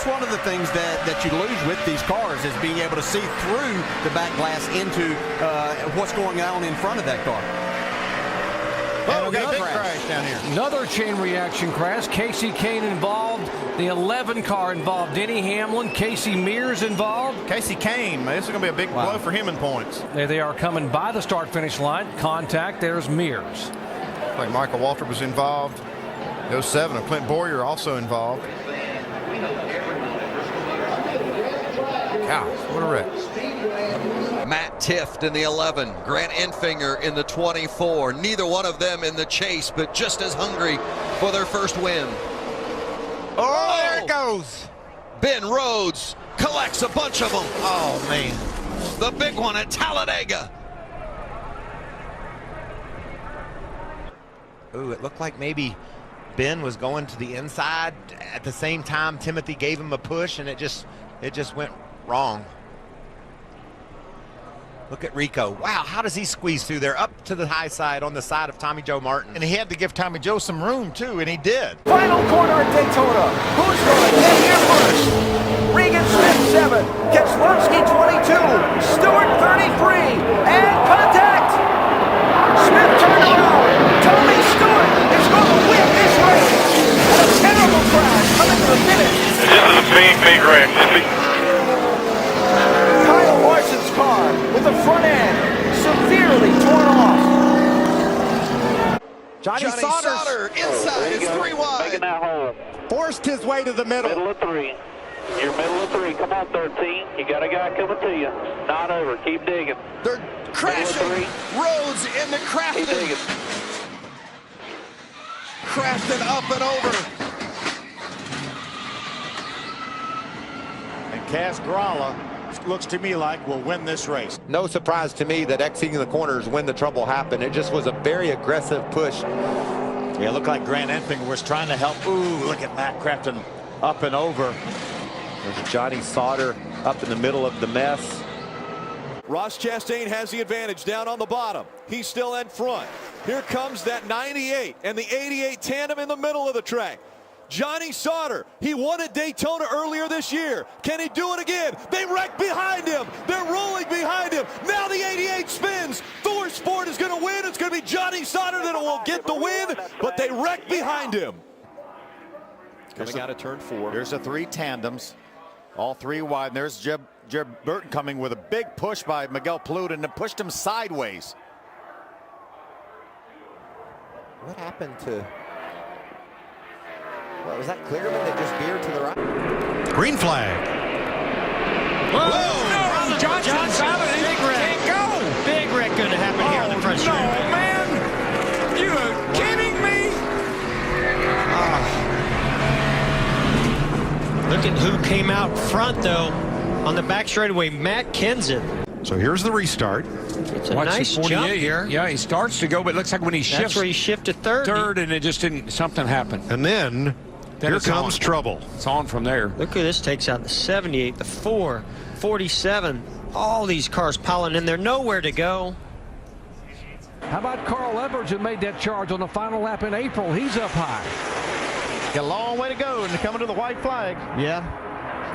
that's one of the things that you lose with these cars is being able to see through the back glass into what's going on in front of that car. Oh, we got a big crash down here. Another chain reaction crash. Casey Kane involved. The 11 car involved Denny Hamlin. Casey Mears involved. Casey Kane, this is going to be a big blow for him in points. There they are coming by the start-finish line. Contact. There's Mears. Like Michael Waltrip was involved. 07 of Clint Boyer also involved. Gosh, what a wreck. Matt Tifft in the 11, Grant Enfinger in the 24. Neither one of them in the chase, but just as hungry for their first win. Oh, there it goes. Ben Rhodes collects a bunch of them. Oh, man. The big one at Talladega. Ooh, it looked like maybe Ben was going to the inside. At the same time, Timothy gave him a push, and it just went wrong. Look at Rico. Wow, how does he squeeze through there? Up to the high side on the side of Tommy Joe Martin. And he had to give Tommy Joe some room, too, and he did. Final corner at Daytona. Who's going to get here first? Regan Smith 7, Keselowski 22, Stewart 33, and contact! Smith turned around. Tommy Stewart is going to win this race. And a terrible crash coming to the finish. This is a big wreck. Kyle Larson's car with the front end severely torn off. Johnny Sauter inside is 3 wide. Making that hole. Forced his way to the middle. Middle of 3. You're middle of 3. Come on, 13. You got a guy coming to you. Not over. Keep digging. They're crashing. Rhodes into Keep Crafton. digging. Crafton up and over. And Cass Gralla looks to me like will win this race. No surprise to me that exiting the corners when the trouble happened. It just was a very aggressive push. Yeah, it looked like Grant Enfinger was trying to help. Ooh, look at Matt Crafton up and over. There's Johnny Sauter up in the middle of the mess. Ross Chastain has the advantage down on the bottom. He's still in front. Here comes that 98 and the 88 tandem in the middle of the track. Johnny Sauter, he won at Daytona earlier this year. Can he do it again? They wreck behind him. They're rolling behind him. Now the 88 spins. Thor Sport is going to win. It's going to be Johnny Sauter that will get the win, but they wreck behind him. Coming out of turn 4. There's the 3 tandems, all 3 wide. And there's Jeb Burton coming with a big push by Miguel Paluda and pushed him sideways. What happened to... Well, was that Clearman that just veered to the right? Green flag. Whoa! No, Johnson big wreck. Can't go. Big wreck going to happen here on the front stretch. No, man! You are kidding me? Look at who came out front, though, on the back straightaway, Matt Kenseth. So here's the restart. It's a nice jump here. Yeah, he starts to go, but it looks like when he shifts. That's where he shifted third. And it just didn't, something happened. And then here comes trouble. It's on from there. Look who this takes out, the 78, the 4, 47. All these cars piling in there, nowhere to go. How about Carl Edwards, who made that charge on the final lap in April? He's up high. Got a long way to go and they're coming to the white flag. Yeah.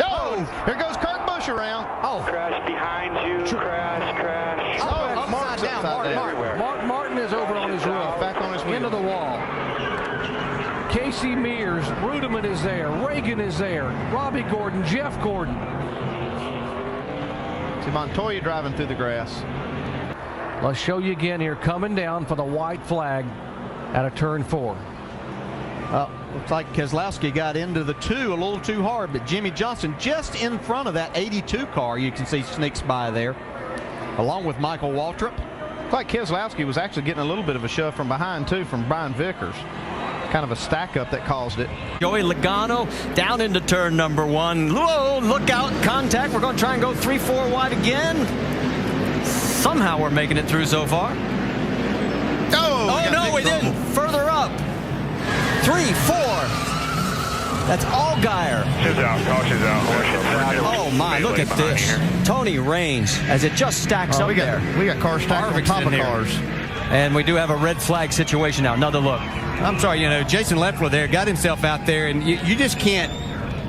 Oh, here goes Kurt Busch around. Oh. Crash behind you. Crash. Oh, Mark's upside down. Mark Martin is over on his roof. Back on his wheel. Into the wall. Casey Mears, Rudiman is there, Reagan is there, Robbie Gordon, Jeff Gordon. See Montoya driving through the grass. Let's show you again here, coming down for the white flag out of turn 4. Looks like Keselowski got into the 2 a little too hard, but Jimmy Johnson just in front of that 82 car, you can see sneaks by there, along with Michael Waltrip. Looks like Keselowski was actually getting a little bit of a shove from behind, too, from Brian Vickers. Kind of a stack up that caused it. Joey Logano down into turn number 1. Whoa, look out, contact. We're going to try and go 3-4 wide again. Somehow we're making it through so far. Oh no, we didn't. Further up. 3, 4. That's Allgaier. Caution's out. Oh my, look at this. Tony Raines as it just stacks up there. We got cars stacked on top of cars. And we do have a red flag situation now. Another look. I'm sorry, Jason Leffler there got himself out there, and you just can't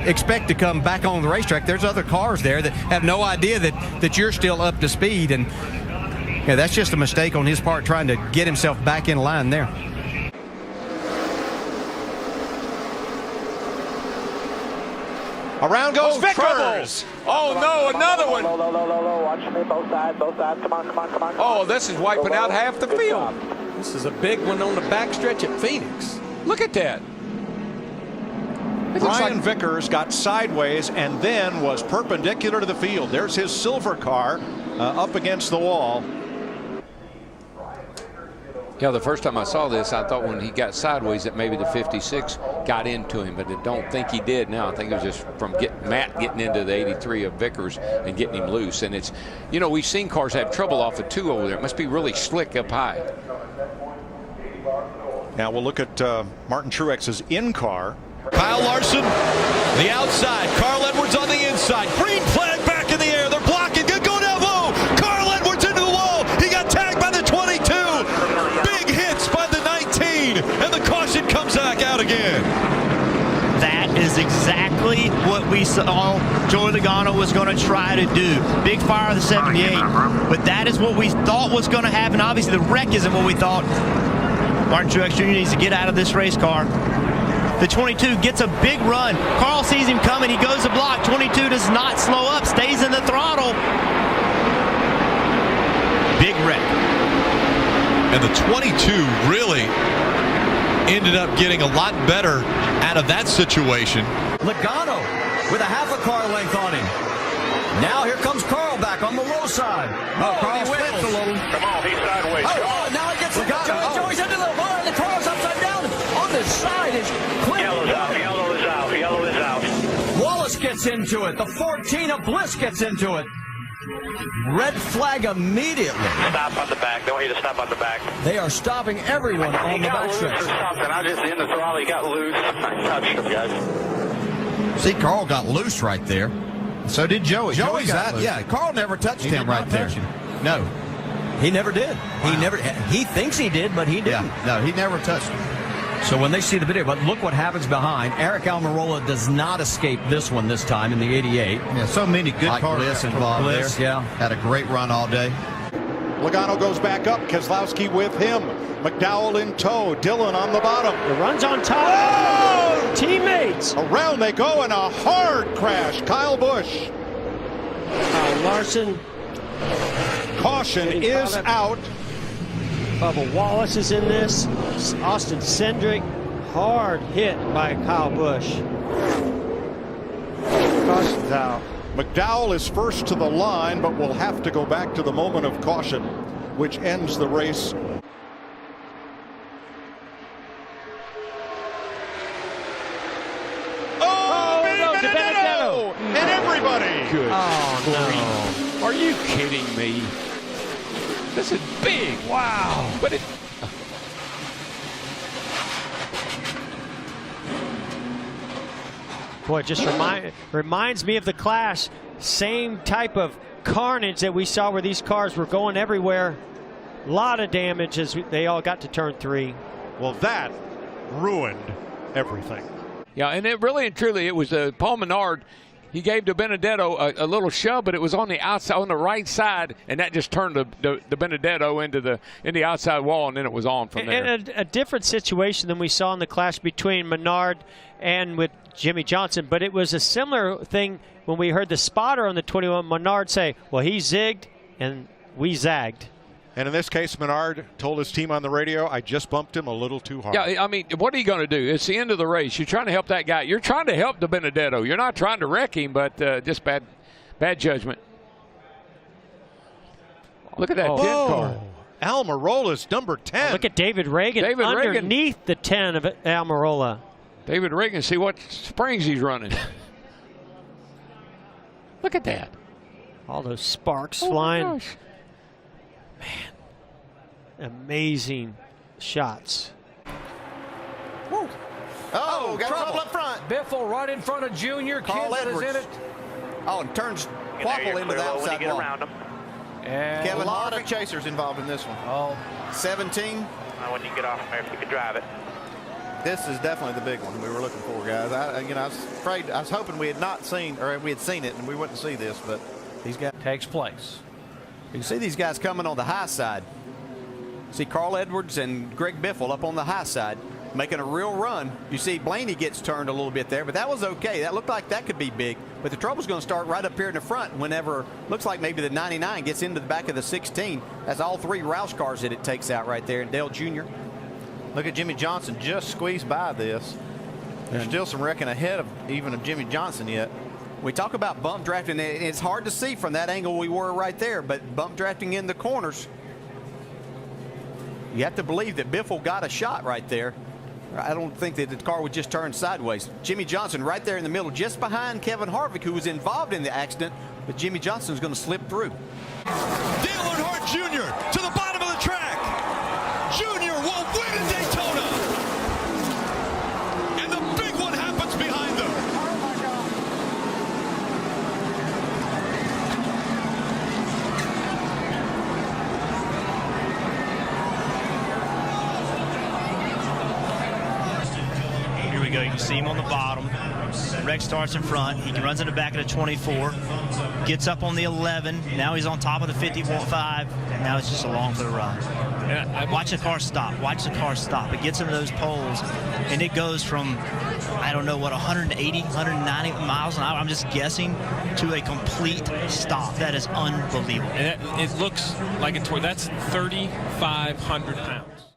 expect to come back on the racetrack. There's other cars there that have no idea that you're still up to speed, and yeah, that's just a mistake on his part trying to get himself back in line there. Around goes Vickers. Oh, no, another one. Low. Watch me, both sides. Come on. Oh, this is wiping out half the field. This is a big one on the backstretch at Phoenix. Look at that. Brian Vickers got sideways and then was perpendicular to the field. There's his silver car up against the wall. Yeah, the first time I saw this, I thought when he got sideways that maybe the 56 got into him, but I don't think he did now. I think it was just from Matt getting into the 83 of Vickers and getting him loose. And it's, you know, we've seen cars have trouble off the 2 over there. It must be really slick up high. Now we'll look at Martin Truex's in-car. Kyle Larson, the outside. Carl Edwards on the inside. Green flag back in the air. They're blocking. Good going down low. Carl Edwards into the wall. He got tagged by the 22. Big hits by the 19. And the caution comes back out again. That is exactly what we saw Joey Logano was going to try to do. Big fire of the 78. But that is what we thought was going to happen. Obviously, the wreck isn't what we thought. Martin Truex Jr. needs to get out of this race car. The 22 gets a big run. Carl sees him coming. He goes to block. 22 does not slow up. Stays in the throttle. Big wreck. And the 22 really ended up getting a lot better out of that situation. Logano with a half a car length on him. Now here comes Carl back on the low side. Oh, Carl slips a little. Come on, he's sideways. Oh, now he gets Logano. Joey's into the bar. The car's upside down. On the side is Clint. Yellow is out. Wallace gets into it. The 14 of Bliss gets into it. Red flag immediately. Stop on the back. They want you to stop on the back. They are stopping everyone on the backstretch. I just in the throttle. He got loose. I touched him, guys. See, Carl got loose right there. So did Joey. Joey's out. Yeah, Carl never touched him right there. No, he never did. Wow. He thinks he did, but he didn't. Yeah, no, he never touched him. So when they see the video, but look what happens behind. Eric Almirola does not escape this one this time in the 88. Yeah, so many good cars Bliss involved Bliss, there. Yeah, had a great run all day. Logano goes back up. Keselowski with him. McDowell in tow. Dillon on the bottom. The run's on top. Whoa! Teammates. Around they go in a hard crash. Kyle Busch. Kyle Larson. Caution is out. Bubba Wallace is in this. Austin Cindric, hard hit by Kyle Busch. Caution's out. McDowell is first to the line, but will have to go back to the moment of caution, which ends the race. Oh, Benedetto! And everybody! Good. Oh, no. Are you kidding me? This is big. Wow. But it. Boy, it just reminds me of the Clash. Same type of carnage that we saw where these cars were going everywhere. A lot of damage as they all got to turn 3. Well, that ruined everything. Yeah, and it really and truly, it was Paul Menard. He gave to Benedetto a little shove, but it was on the outside, on the right side, and that just turned the Benedetto into the outside wall, and then it was on from there. And a different situation than we saw in the clash between Menard and with Jimmy Johnson, but it was a similar thing when we heard the spotter on the 21, Menard say, well, he zigged and we zagged. And in this case, Menard told his team on the radio, I just bumped him a little too hard. Yeah, I mean, what are you going to do? It's the end of the race. You're trying to help that guy. You're trying to help the Benedetto. You're not trying to wreck him, but just bad judgment. Look at that 10 car. Almirola's number 10. Look at David Reagan underneath the 10 of Almirola. David Reagan, see what springs he's running. Look at that. All those sparks flying. Man, amazing shots. Woo. Oh, got trouble up front. Biffle right in front of Junior. Carl Kinsler is in it. Oh, and turns Quapple into the outside wall. And Kevin, a lot of chasers involved in this one. Oh. 17. When you get off there, if you can drive it. This is definitely the big one we were looking for, guys. I was hoping we had not seen, or we had seen it and we wouldn't see this, but these guys takes place. You can see these guys coming on the high side. See Carl Edwards and Greg Biffle up on the high side, making a real run. You see Blaney gets turned a little bit there, but that was okay. That looked like that could be big. But the trouble's going to start right up here in the front whenever, looks like maybe the 99 gets into the back of the 16. That's all 3 Roush cars that it takes out right there. And Dale Jr. Look at Jimmy Johnson just squeezed by this. There's still some wrecking ahead of even of Jimmy Johnson yet. We talk about bump drafting. It's hard to see from that angle we were right there, but bump drafting in the corners, you have to believe that Biffle got a shot right there. I don't think that the car would just turn sideways. Jimmy Johnson right there in the middle, just behind Kevin Harvick, who was involved in the accident, but Jimmy Johnson's going to slip through. Dale Earnhardt Jr. to the bottom of the track. Jr. will win at Daytona. And the big one happens behind them. Here we go. You can see him on the bottom. Rex starts in front. He runs in the back of the 24. Gets up on the 11. Now he's on top of the 55. Now it's just along for the ride. Watch the car stop. Watch the car stop. It gets into those poles, and it goes from, I don't know what, 180, 190 miles an hour, I'm just guessing, to a complete stop. That is unbelievable. And it looks like that's 3,500 pounds.